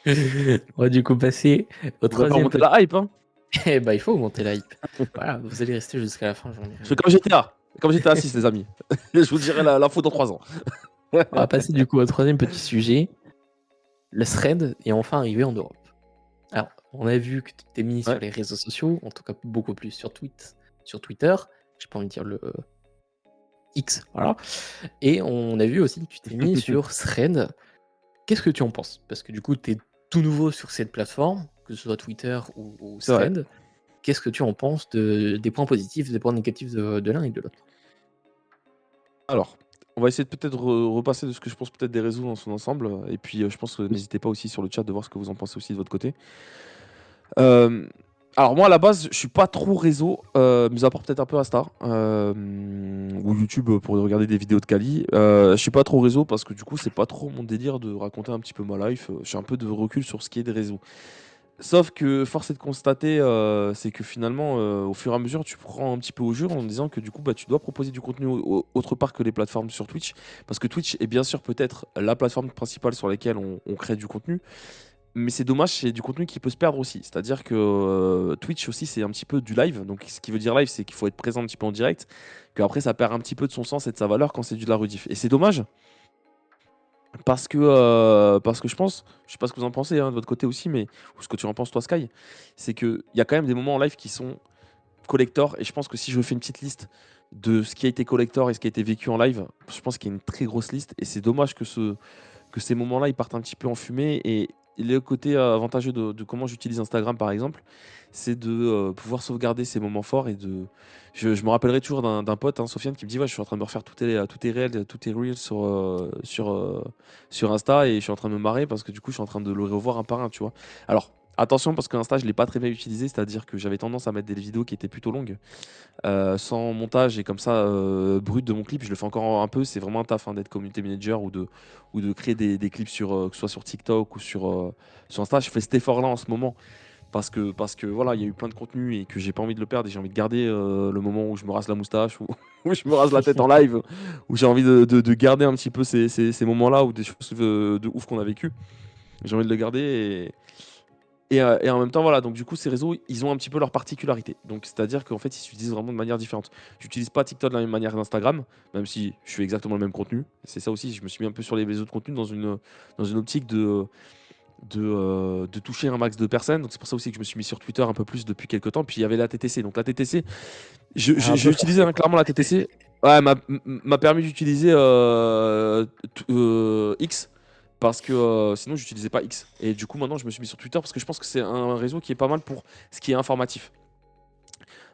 On va du coup passer au Faudrait faire troisième monter petit. la hype, hein. Eh bah, il faut monter la hype. Voilà, vous allez rester jusqu'à la fin, Je fais j'en comme GTA, comme GTA 6 les amis. Je vous dirai l'info dans 3 ans. On va passer du coup au troisième petit sujet. Le thread est enfin arrivé en Europe. Alors, on a vu que tu t'es mis sur Ouais. les réseaux sociaux, en tout cas beaucoup plus sur Twitter, j'ai pas envie de dire le X, voilà. Et on a vu aussi que tu t'es mis sur Thread. Qu'est-ce que tu en penses? Parce que du coup, tu es tout nouveau sur cette plateforme, que ce soit Twitter ou C'est vrai. Thread. Qu'est-ce que tu en penses des points positifs, des points négatifs de l'un et de l'autre? Alors, on va essayer de peut-être repasser de ce que je pense peut-être des réseaux dans son ensemble, et puis, je pense que Oui. n'hésitez pas aussi sur le chat de voir ce que vous en pensez aussi de votre côté. Hem, alors moi à la base, je suis pas trop réseau, mis à part peut-être un peu Insta, ou YouTube, pour regarder des vidéos de quali. Je suis pas trop réseau parce que du coup, c'est pas trop mon délire de raconter un petit peu ma life, j'ai un peu de recul sur ce qui est des réseaux. Sauf que force est de constater, c'est que finalement, au fur et à mesure, tu prends un petit peu au jeu en disant que du coup, bah, tu dois proposer du contenu autre part que les plateformes sur Twitch. Parce que Twitch est bien sûr peut-être la plateforme principale sur laquelle on crée du contenu, mais c'est dommage, c'est du contenu qui peut se perdre aussi. C'est-à-dire que, Twitch aussi, c'est un petit peu du live. Donc ce qui veut dire live, c'est qu'il faut être présent un petit peu en direct, qu'après ça perd un petit peu de son sens et de sa valeur quand c'est de la rediff. Et c'est dommage parce que je sais pas ce que vous en pensez, hein, de votre côté aussi, mais ou ce que tu en penses toi Sky, c'est qu'il y a quand même des moments en live qui sont collector et je pense que si je fais une petite liste de ce qui a été collector et ce qui a été vécu en live, je pense qu'il y a une très grosse liste et c'est dommage que ces moments-là, ils partent un petit peu en fumée. Et le côté avantageux de comment j'utilise Instagram, par exemple, c'est de pouvoir sauvegarder ces moments forts. Je me rappellerai toujours d'un pote, hein, Sofiane, qui me dit: ouais, je suis en train de me refaire tous tes réels, tous tes reels sur Insta et je suis en train de me marrer parce que du coup, je suis en train de le revoir un par un, tu vois. Alors, attention, parce que Insta, je l'ai pas très bien utilisé, c'est-à-dire que j'avais tendance à mettre des vidéos qui étaient plutôt longues, sans montage et comme ça, brut de mon clip. Je le fais encore un peu, c'est vraiment un taf, hein, d'être community manager ou de créer des clips sur, que ce soit sur TikTok ou sur Insta. Je fais cet effort-là en ce moment parce que voilà, il y a eu plein de contenu et que j'ai pas envie de le perdre et j'ai envie de garder, le moment où je me rase la moustache ou où je me rase la tête en live, où j'ai envie de garder un petit peu ces moments-là ou des choses, de ouf qu'on a vécu. J'ai envie de le garder et en même temps, voilà, donc du coup, ces réseaux, ils ont un petit peu leurs particularités. Donc, c'est-à-dire qu'en fait, ils s'utilisent vraiment de manière différente. J'utilise pas TikTok de la même manière qu'Instagram, même si je fais exactement le même contenu. C'est ça aussi, je me suis mis un peu sur les réseaux de contenu dans une optique de toucher un max de personnes. Donc, c'est pour ça aussi que je me suis mis sur Twitter un peu plus depuis quelques temps. Puis, il y avait la TTC. Donc, la TTC, Ah, un j'ai peu utilisé, forcé, hein, quoi. clairement la TTC. Ouais, m'a permis d'utiliser X parce que sinon j'utilisais pas X. Et du coup maintenant je me suis mis sur Twitter parce que je pense que c'est un réseau qui est pas mal pour ce qui est informatif.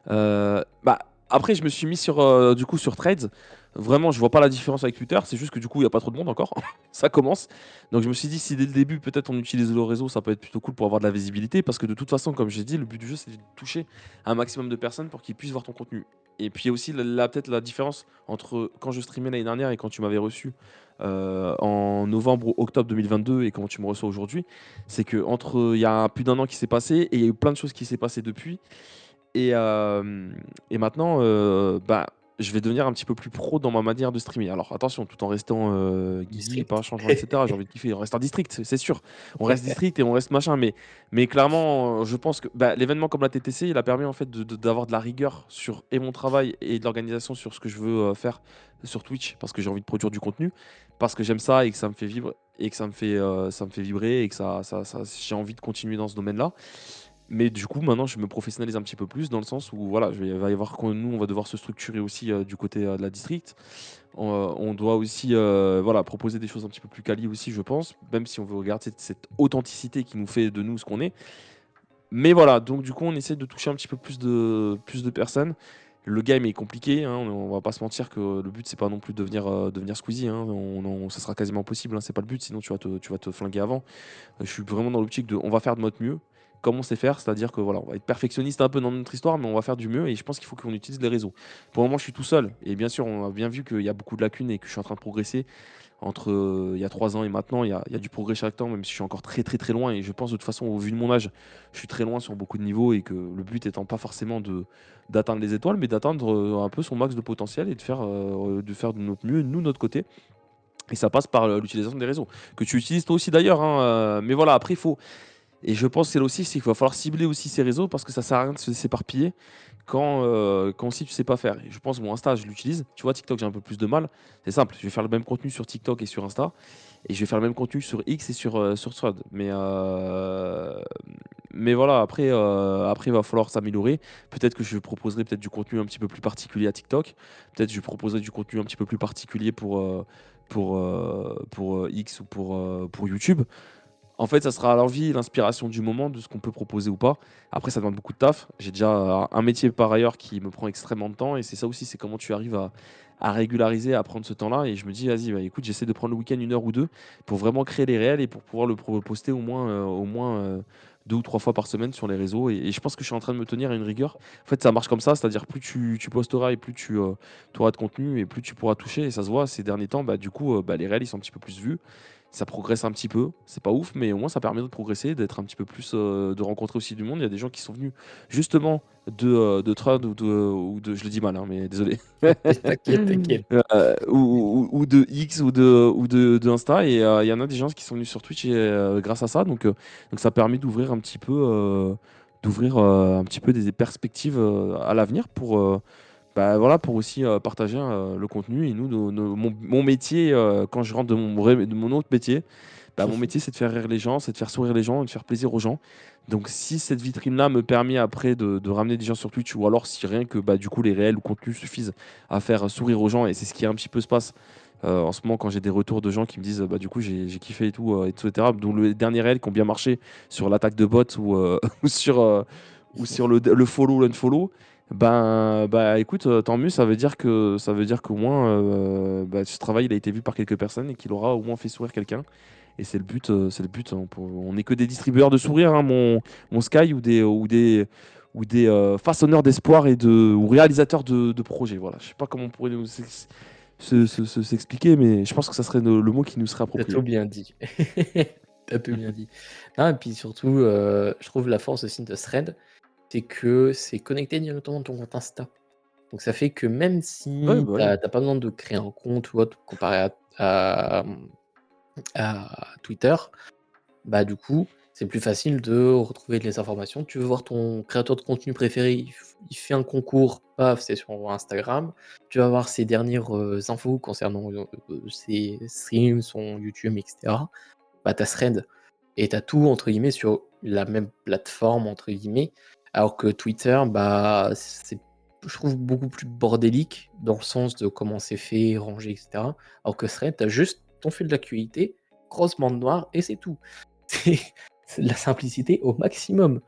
Bah, après je me suis mis sur du coup sur Threads. Vraiment je vois pas la différence avec Twitter, c'est juste que du coup il y a pas trop de monde encore. Ça commence. Donc je me suis dit si dès le début peut-être on utilise le réseau, ça peut être plutôt cool pour avoir de la visibilité parce que de toute façon comme j'ai dit le but du jeu c'est de toucher un maximum de personnes pour qu'ils puissent voir ton contenu. Et puis aussi peut-être la différence entre quand je streamais l'année dernière et quand tu m'avais reçu en novembre ou octobre 2022 et quand tu me reçois aujourd'hui, c'est que entre il y a plus d'un an qui s'est passé et il y a eu plein de choses qui s'est passé depuis et, et maintenant, bah, je vais devenir un petit peu plus pro dans ma manière de streamer. Alors attention, tout en restant guigui, pas District. changeant, etc. J'ai envie de kiffer. On reste un district, c'est sûr. On reste district et on reste machin. Mais clairement, je pense que bah, l'événement comme la TTC, il a permis en fait d'avoir de la rigueur sur et mon travail et de l'organisation sur ce que je veux faire sur Twitch parce que j'ai envie de produire du contenu, parce que j'aime ça et que ça me fait vivre et que ça me fait vibrer et que j'ai envie de continuer dans ce domaine-là. Mais du coup, maintenant, je me professionnalise un petit peu plus dans le sens où voilà, il va y avoir que nous, on va devoir se structurer aussi du côté de la district. On doit aussi voilà, proposer des choses un petit peu plus quali aussi, je pense, même si on veut regarder cette authenticité qui nous fait de nous ce qu'on est. Mais voilà, donc du coup, on essaie de toucher un petit peu plus de personnes. Le game est compliqué, hein, on va pas se mentir que le but c'est pas non plus de devenir Squeezie, hein, ça sera quasiment impossible, hein, c'est pas le but, sinon tu vas te flinguer avant. Je suis vraiment dans l'optique de on va faire de notre mieux, comme on sait faire, c'est-à-dire que voilà, on va être perfectionniste un peu dans notre histoire, mais on va faire du mieux et je pense qu'il faut qu'on utilise les réseaux. Pour le moment, je suis tout seul et bien sûr, on a bien vu qu'il y a beaucoup de lacunes et que je suis en train de progresser entre il y a 3 ans et maintenant. Il y a du progrès chaque temps, même si je suis encore très très très loin et je pense de toute façon, au vu de mon âge, je suis très loin sur beaucoup de niveaux et que le but étant pas forcément d'atteindre les étoiles, mais d'atteindre un peu son max de potentiel et de faire de notre mieux, nous, de notre côté. Et ça passe par l'utilisation des réseaux, que tu utilises toi aussi d'ailleurs, hein, mais voilà, après il faut et je pense c'est là aussi, c'est qu'il va falloir cibler aussi ces réseaux parce que ça sert à rien de se s'éparpiller quand aussi tu sais pas faire. Et je pense mon Insta, je l'utilise. Tu vois, TikTok, j'ai un peu plus de mal. C'est simple, je vais faire le même contenu sur TikTok et sur Insta et je vais faire le même contenu sur X et sur Threads. Mais voilà, après il va falloir s'améliorer. Peut-être que je proposerai peut-être du contenu un petit peu plus particulier à TikTok. Peut-être que je proposerai du contenu un petit peu plus particulier pour X ou pour YouTube. En fait, ça sera à l'envie et l'inspiration du moment de ce qu'on peut proposer ou pas. Après, ça demande beaucoup de taf. J'ai déjà un métier par ailleurs qui me prend extrêmement de temps et c'est ça aussi, c'est comment tu arrives à régulariser, à prendre ce temps-là. Et je me dis, vas-y, bah, écoute, j'essaie de prendre le week-end 1 heure ou 2 pour vraiment créer les réels et pour pouvoir poster au moins 2 ou 3 fois par semaine sur les réseaux. Et je pense que je suis en train de me tenir à une rigueur. En fait, ça marche comme ça, c'est-à-dire plus tu posteras et plus tu auras de contenu et plus tu pourras toucher. Et ça se voit ces derniers temps, bah, du coup, bah, les réels, ils sont un petit peu plus vus. Ça progresse un petit peu, c'est pas ouf, mais au moins ça permet de progresser, d'être un petit peu plus, de rencontrer aussi du monde. Il y a des gens qui sont venus justement de Trad ou de je le dis mal, hein, mais désolé. T'inquiète, t'inquiète. Ou de X ou de Insta et il y en a des gens qui sont venus sur Twitch et grâce à ça donc ça a permis d'ouvrir un petit peu des perspectives, à l'avenir bah, voilà, pour aussi partager le contenu. Et nous, mon métier, quand je rentre de mon autre métier, bah, mon métier, c'est de faire rire les gens, c'est de faire sourire les gens et de faire plaisir aux gens. Donc, si cette vitrine-là me permet après de ramener des gens sur Twitch, ou alors si rien que bah, du coup les réels ou contenus suffisent à faire sourire aux gens, et c'est ce qui un petit peu se passe en ce moment quand j'ai des retours de gens qui me disent bah, du coup j'ai kiffé et tout, etc. Dont le dernier réel qui ont bien marché sur l'attaque de bots ou sur le follow, l'unfollow. Bah écoute, tant mieux, ça veut dire qu'au moins bah, ce travail il a été vu par quelques personnes et qu'il aura au moins fait sourire quelqu'un. Et c'est le but, hein. On n'est que des distribueurs de sourires, hein, mon Sky ou des façonneurs d'espoir ou réalisateurs de projets. Voilà, je sais pas comment on pourrait s'expliquer, mais je pense que ça serait le mot qui nous serait T'as approprié. tout bien dit. T'as tout bien dit. Non, et puis surtout, je trouve la force aussi de Thread, c'est que c'est connecté directement à ton compte Insta. Donc ça fait que même Ouais, si bah oui. t'as pas besoin de créer un compte ou autre comparé à Twitter, bah du coup, c'est plus facile de retrouver les informations. Tu veux voir ton créateur de contenu préféré, il fait un concours, paf, c'est sur Instagram. Tu vas voir ses dernières infos concernant ses streams, son YouTube, etc. Bah, tu as Thread et tu as tout entre guillemets sur la même plateforme entre guillemets, alors que Twitter, bah, c'est je trouve beaucoup plus bordélique dans le sens de comment c'est fait, rangé, etc. Alors que Thread, tu as juste ton fil d'actualité, grosse bande noire et c'est tout. C'est c'est de la simplicité au maximum.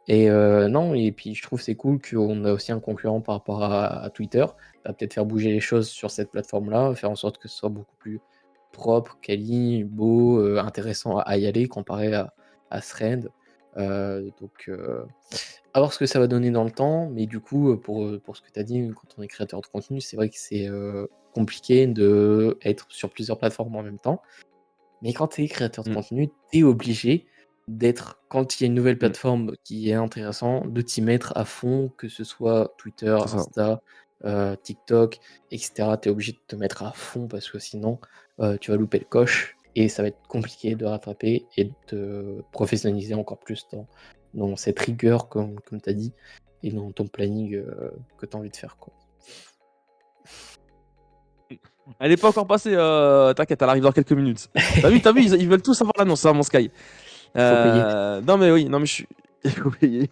Et non, et puis je trouve c'est cool qu'on a aussi un concurrent par rapport à Twitter. Ça va peut-être faire bouger les choses sur cette plateforme-là, faire en sorte que ce soit beaucoup plus propre, quali, beau, intéressant à y aller comparé à Thread. Donc à voir ce que ça va donner dans le temps, mais du coup, pour ce que tu as dit, quand on est créateur de contenu, c'est vrai que c'est, compliqué d'être sur plusieurs plateformes en même temps. Mais quand tu es créateur de Mm, contenu, tu es obligé d'être quand il y a une nouvelle mm, plateforme qui est intéressante, de t'y mettre à fond, que ce soit Twitter, c'est ça. Insta, TikTok et cetera. Tu es obligé de te mettre à fond parce que sinon, tu vas louper le coche et ça va être compliqué de rattraper et de te professionnaliser encore plus dans cette rigueur comme tu as dit et dans ton planning, que tu as envie de faire, quoi. Elle est pas encore passée, t'inquiète, elle arrive dans quelques minutes. T'as vu, ils veulent tous savoir l'annonce, hein, mon Sky. Il faut payer. Non mais oui, non mais je suis. Il faut payer.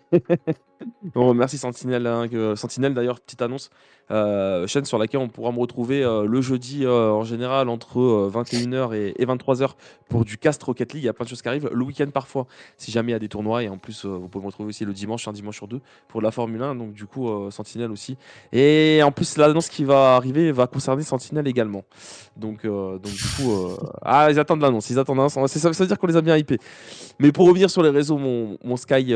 Bon, merci Sentinelle, hein, Sentinelle d'ailleurs, petite annonce, chaîne sur laquelle on pourra me retrouver le jeudi en général entre 21 h et 23 h pour du Cast Rocket League. Il y a plein de choses qui arrivent. Le week-end parfois, si jamais il y a des tournois. Et en plus, vous pouvez me retrouver aussi le dimanche, un dimanche sur deux, pour la Formule 1. Donc du coup, Sentinelle aussi. Et en plus, l'annonce qui va arriver va concerner Sentinelle également. Donc du coup, ils attendent l'annonce. Ils attendent l'annonce. Ça veut dire qu'on les a bien hypés. Mais pour revenir sur les réseaux, mon Sky,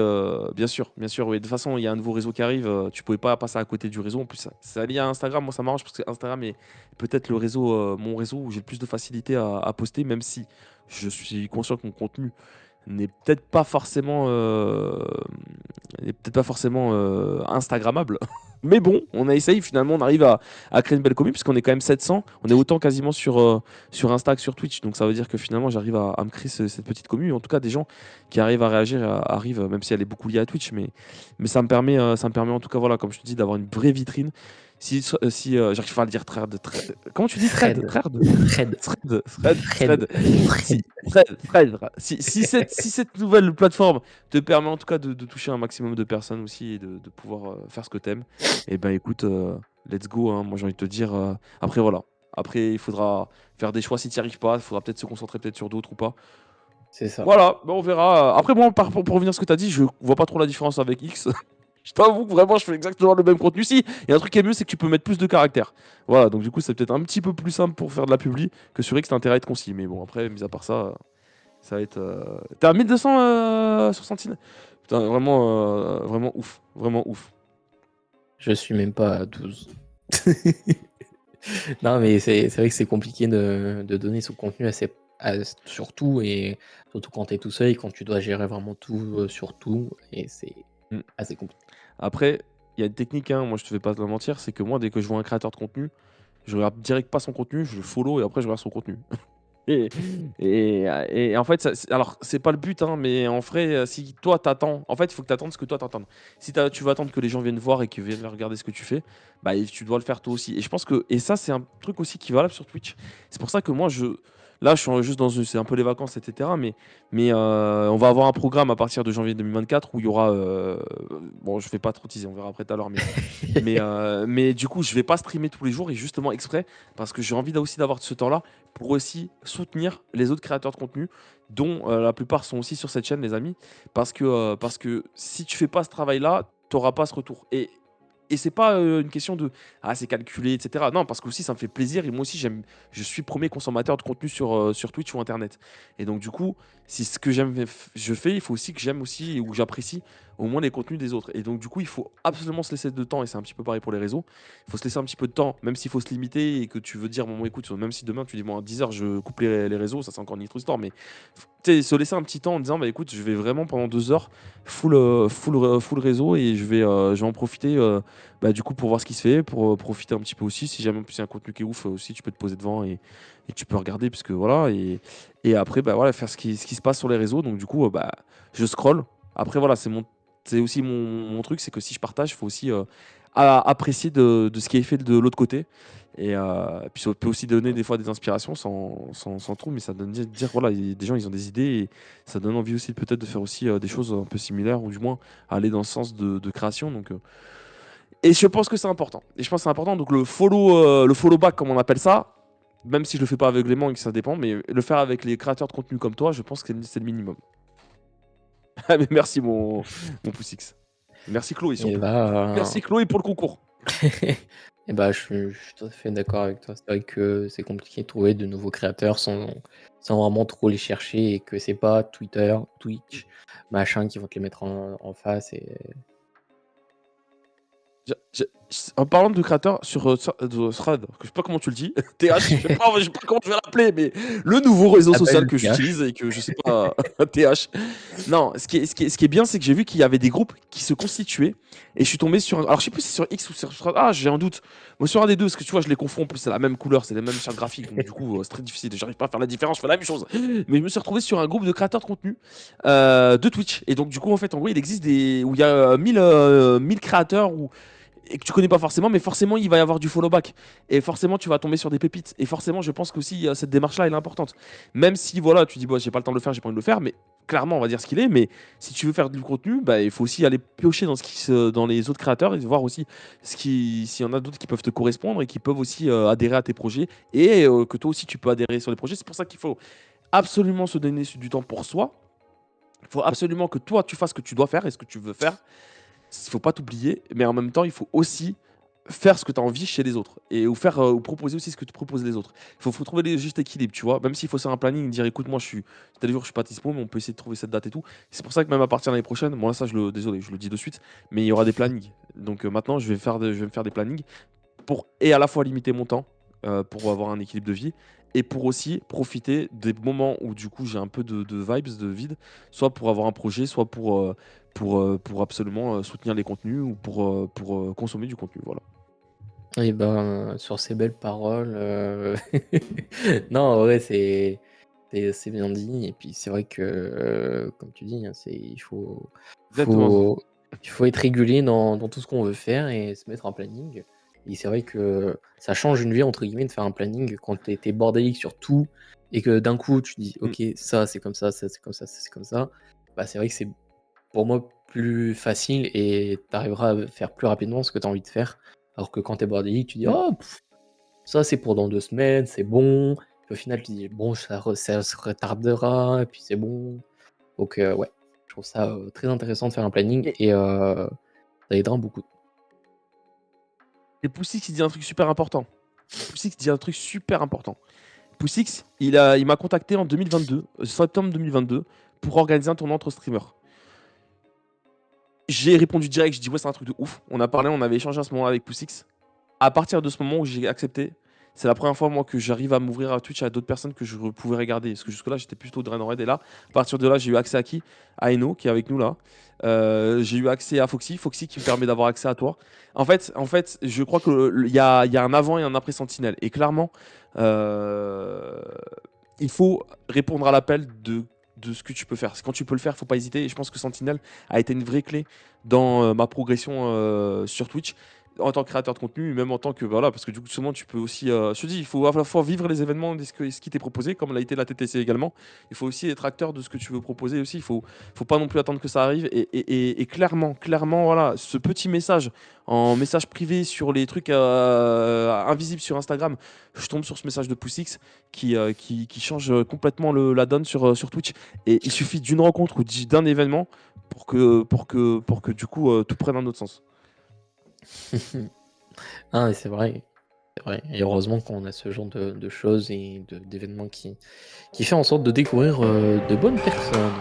bien sûr, oui. De toute façon, il y a un nouveau réseau qui arrive. Tu pouvais pas passer à côté du réseau. En plus, ça lié à Instagram. Moi, ça m'arrange parce que Instagram est peut-être mon réseau où j'ai le plus de facilité à poster, même si je suis conscient que mon contenu n'est peut-être pas forcément, Instagrammable. Mais bon, on a essayé, finalement, on arrive à créer une belle commu, puisqu'on est quand même 700. On est autant quasiment sur Insta que sur Twitch. Donc ça veut dire que finalement, j'arrive à me créer cette petite commu. En tout cas, des gens qui arrivent à réagir, arrivent, même si elle est beaucoup liée à Twitch. Mais ça me permet en tout cas, voilà, comme je te dis, d'avoir une vraie vitrine. Si j'arrive pas à le dire, comment tu dis thread? Thread. Thread? Thread. Thread. Thread. Si cette nouvelle plateforme te permet en tout cas de toucher un maximum de personnes aussi et de pouvoir faire ce que t'aimes, et ben écoute, let's go, hein. Moi j'ai envie de te dire, après voilà. Après, il faudra faire des choix si tu n'y arrives pas, il faudra peut-être se concentrer peut-être sur d'autres ou pas. C'est ça. Voilà, ben on verra. Après, moi, pour revenir à ce que tu as dit, je vois pas trop la différence avec X. Je t'avoue que vraiment, je fais exactement le même contenu. Si, il y a un truc qui est mieux, c'est que tu peux mettre plus de caractères. Voilà, donc du coup, c'est peut-être un petit peu plus simple pour faire de la publi que sur X, t'as intérêt à être concis. Mais bon, après, mis à part ça, ça va être. T'es à 1200 sur Sentinelle. Putain, vraiment ouf. Vraiment ouf. Je suis même pas à 12. Non, mais c'est vrai que c'est compliqué de donner son contenu sur tout, et surtout quand tu es tout seul et quand tu dois gérer vraiment tout sur tout, et c'est Mm. assez compliqué. Après, il y a une technique, hein, moi je te fais pas te mentir, c'est que moi, dès que je vois un créateur de contenu, je regarde direct pas son contenu, je le follow et après je regarde son contenu. Et, et en fait, alors c'est pas le but, hein, mais en vrai, si toi t'attends, en fait, il faut que t'attendes ce que toi t'attends. Si tu vas attendre que les gens viennent voir et qu'ils viennent regarder ce que tu fais, bah tu dois le faire toi aussi. Et je pense que, et ça, c'est un truc aussi qui est valable sur Twitch. C'est pour ça que moi, là, je suis juste c'est un peu les vacances, etc. Mais on va avoir un programme à partir de janvier 2024 où il y aura, bon, je vais pas trop teaser, on verra après tout à l'heure, mais du coup, je vais pas streamer tous les jours et justement exprès parce que j'ai envie aussi d'avoir ce temps-là pour aussi soutenir les autres créateurs de contenu, dont la plupart sont aussi sur cette chaîne, les amis, parce que si tu fais pas ce travail-là, tu n'auras pas ce retour. Et c'est pas une question de ah c'est calculé, etc. Non, parce que aussi ça me fait plaisir et moi aussi je suis premier consommateur de contenu sur Twitch ou Internet. Et donc du coup, si ce que je fais, il faut aussi que j'aime aussi ou que j'apprécie au moins les contenus des autres. Et donc du coup, il faut absolument se laisser de temps, et c'est un petit peu pareil pour les réseaux. Il faut se laisser un petit peu de temps, même s'il faut se limiter et que tu veux dire bon écoute, même si demain tu dis bon à 10h je coupe les réseaux, ça c'est encore une autre histoire, mais tu sais, se laisser un petit temps en disant bah écoute, je vais vraiment pendant 2 heures full réseau et je vais en profiter. Bah, du coup, pour voir ce qui se fait, pour profiter un petit peu aussi. Si jamais en plus il y a un contenu qui est ouf, aussi tu peux te poser devant et tu peux regarder, puisque voilà. Et après, bah, voilà, faire ce qui se passe sur les réseaux. Donc, du coup, bah, je scroll. Après, voilà, c'est aussi mon truc, c'est que si je partage, il faut aussi apprécier de ce qui est fait de l'autre côté. Puis ça peut aussi donner des fois des inspirations sans trop, mais ça donne dire voilà, des gens ils ont des idées et ça donne envie aussi peut-être de faire aussi des choses un peu similaires ou du moins aller dans ce sens de création. Donc, et je pense que c'est important. Et je pense que c'est important. Donc le follow back, comme on appelle ça, même si je le fais pas aveuglément et que ça dépend, mais le faire avec les créateurs de contenu comme toi, je pense que c'est le minimum. Ah, mais merci mon Poussix. Merci Chloé Et surtout. là, Merci Chloé pour le concours. et bah, je suis tout à fait d'accord avec toi. C'est vrai que c'est compliqué de trouver de nouveaux créateurs sans vraiment trop les chercher, et que c'est pas Twitter, Twitch, machin qui vont te les mettre en face. Et En parlant de créateur de Thread, que je sais pas comment tu le dis, TH, je sais pas comment je vais l'appeler, mais le nouveau réseau social appelle que TH. j'utilise et que je sais pas, TH. Non, ce qui est bien, c'est que j'ai vu qu'il y avait des groupes qui se constituaient et je suis tombé sur alors je sais plus si c'est sur X ou sur Thread. Ah, j'ai un doute. Moi, sur un des deux, parce que tu vois, je les confonds. En plus, c'est la même couleur, c'est les mêmes chartes graphiques, donc du coup, c'est très difficile. J'arrive pas à faire la différence, je fais la même chose. Mais je me suis retrouvé sur un groupe de créateurs de contenu de Twitch. Et donc, du coup, en fait, en gros, il existe où il y a 1000 créateurs et que tu connais pas forcément, mais forcément il va y avoir du follow back et forcément tu vas tomber sur des pépites et forcément je pense qu'aussi cette démarche là elle est importante, même si voilà tu dis bon j'ai pas le temps de le faire, j'ai pas envie de le faire, mais clairement on va dire ce qu'il est, mais si tu veux faire du contenu bah il faut aussi aller piocher dans les autres créateurs et voir aussi s'il y en a d'autres qui peuvent te correspondre et qui peuvent aussi adhérer à tes projets et que toi aussi tu peux adhérer sur les projets. C'est pour ça qu'il faut absolument se donner du temps pour soi. Il faut absolument que toi tu fasses ce que tu dois faire et ce que tu veux faire. Il faut pas t'oublier, mais en même temps, il faut aussi faire ce que tu as envie chez les autres et ou proposer aussi ce que te proposent les autres. Il faut trouver le juste équilibre, tu vois. Même s'il faut faire un planning, dire écoute, moi tel jour je suis pas dispo, mais on peut essayer de trouver cette date et tout. C'est pour ça que même à partir de l'année prochaine, moi ça désolé, je le dis de suite, mais il y aura des plannings. Donc maintenant, je vais me faire des plannings pour et à la fois limiter mon temps pour avoir un équilibre de vie et pour aussi profiter des moments où du coup j'ai un peu de vibes, de vide, soit pour avoir un projet, soit pour absolument soutenir les contenus ou pour consommer du contenu. Voilà. Et ben, sur ces belles paroles, non, en vrai, c'est bien dit et puis c'est vrai que, comme tu dis, hein, Exactement. faut il faut être régulier dans tout ce qu'on veut faire et se mettre un planning et c'est vrai que ça «change une vie» entre guillemets de faire un planning quand tu es bordélique sur tout et que d'un coup tu dis: Mm. «OK, ça c'est comme ça c'est comme ça, ça c'est comme ça». Bah, c'est vrai que c'est pour moi plus facile et tu arriveras à faire plus rapidement ce que tu as envie de faire. Alors que quand tu es bordélique, tu dis: Mm. «Oh ça c'est pour dans 2 semaines, c'est bon». Puis au final tu dis: «Bon ça se retardera» et puis c'est bon. Donc ouais, je trouve ça, très intéressant de faire un planning Et, et ça aidera beaucoup. et Poussix, il dit un truc super important. Poussix dit un truc super important. Poussix, il m'a contacté en 2022, septembre 2022, pour organiser un tournoi entre streamers. J'ai répondu direct, j'ai dit ouais, c'est un truc de ouf. On a parlé, on avait échangé à ce moment-là avec Poussix. À partir de ce moment où j'ai accepté, c'est la première fois moi que j'arrive à m'ouvrir à Twitch à d'autres personnes que je pouvais regarder. Parce que jusque-là, j'étais plutôt Drain Red. Et là, à partir de là, j'ai eu accès à qui? À Eno, qui est avec nous là. J'ai eu accès à Foxy, Foxy qui me permet d'avoir accès à toi. En fait, je crois qu'il y a un avant et un après Sentinelle. Et clairement, euh, il faut répondre à l'appel de ce que tu peux faire. Quand tu peux le faire, faut pas hésiter. Et je pense que Sentinelle a été une vraie clé dans ma progression sur Twitch en tant que créateur de contenu, même en tant que voilà, parce que du coup souvent tu peux aussi, je te dis, il faut à la fois vivre les événements de ce qui t'est proposé, comme l'a été la TTC également. Il faut aussi être acteur de ce que tu veux proposer aussi. Il faut pas non plus attendre que ça arrive. Et clairement, voilà, ce petit message en message privé sur les trucs invisibles sur Instagram, je tombe sur ce message de Poussix qui change complètement la donne sur Twitch. Et il suffit d'une rencontre ou d'un événement pour que du coup tout prenne un autre sens. Ah mais c'est vrai et heureusement qu'on a ce genre de choses et d'événements qui fait en sorte de découvrir, de bonnes personnes.